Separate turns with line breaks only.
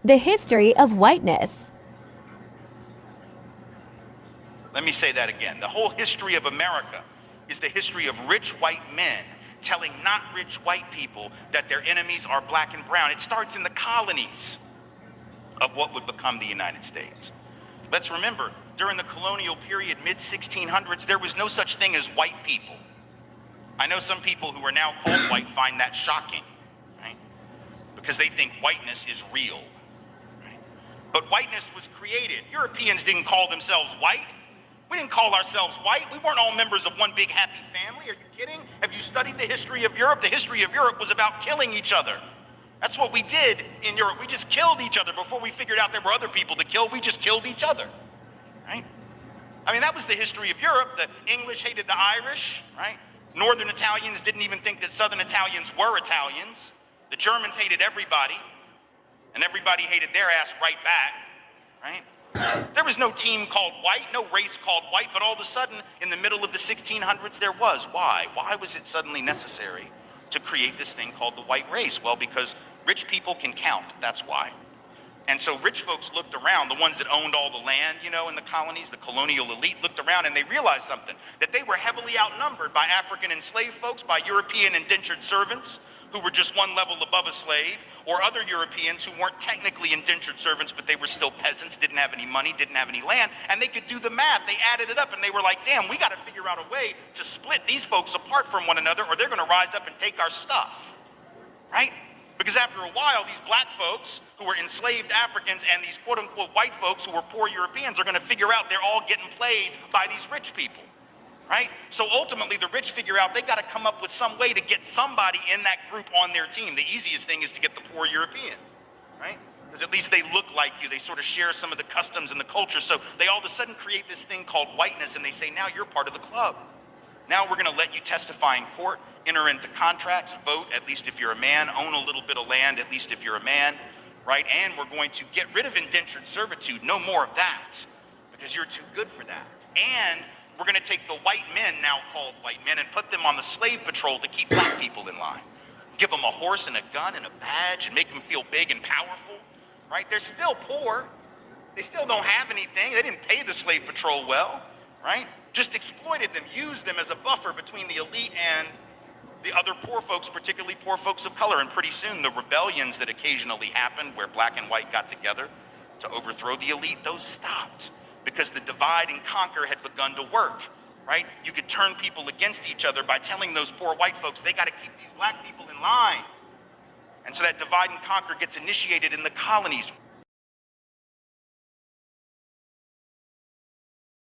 The history of whiteness.
Let me say that again. The whole history of America is the history of rich white men telling not rich white people that their enemies are black and brown. It starts in the colonies of what would become the United States. Let's remember, during the colonial period, mid-1600s, there was no such thing as white people. I know some people who are now called white find that shocking, right? Because they think whiteness is real, right? But whiteness was created. Europeans didn't call themselves white. We didn't call ourselves white. We weren't all members of one big happy family. Are you kidding? Have you studied the history of Europe? The history of Europe was about killing each other. That's what we did in Europe. We just killed each other before we figured out there were other people to kill. We just killed each other, right? I mean, that was the history of Europe. The English hated the Irish, right? Northern Italians didn't even think that Southern Italians were Italians. The Germans hated everybody, and everybody hated their ass right back, right? There was no team called white, no race called white, but all of a sudden, in the middle of the 1600s, there was. Why? Why was it suddenly necessary to create this thing called the white race? Well, because rich people can count, that's why. And so rich folks looked around, the ones that owned all the land, you know, in the colonies, the colonial elite looked around and they realized something, that they were heavily outnumbered by African enslaved folks, by European indentured servants who were just one level above a slave, or other Europeans who weren't technically indentured servants, but they were still peasants, didn't have any money, didn't have any land, and they could do the math. They added it up and they were like, damn, we got to figure out a way to split these folks apart from one another or they're going to rise up and take our stuff, right? Because after a while, these black folks who were enslaved Africans and these quote unquote white folks who were poor Europeans are going to figure out they're all getting played by these rich people, right? So ultimately the rich figure out they got to come up with some way to get somebody in that group on their team. The easiest thing is to get the poor Europeans, right? Because at least they look like you. They sort of share some of the customs and the culture. So they all of a sudden create this thing called whiteness and they say, now you're part of the club. Now we're going to let you testify in court, enter into contracts, vote, at least if you're a man, own a little bit of land, at least if you're a man, right? And we're going to get rid of indentured servitude, no more of that, because you're too good for that. And we're going to take the white men, now called white men, and put them on the slave patrol to keep black people in line. Give them a horse and a gun and a badge and make them feel big and powerful, right? They're still poor. They still don't have anything. They didn't pay the slave patrol well, right? Just exploited them, used them as a buffer between the elite and the other poor folks, particularly poor folks of color. And pretty soon the rebellions that occasionally happened where black and white got together to overthrow the elite, those stopped because the divide and conquer had begun to work, right? You could turn people against each other by telling those poor white folks, they got to keep these black people in line. And so that divide and conquer gets initiated in the colonies.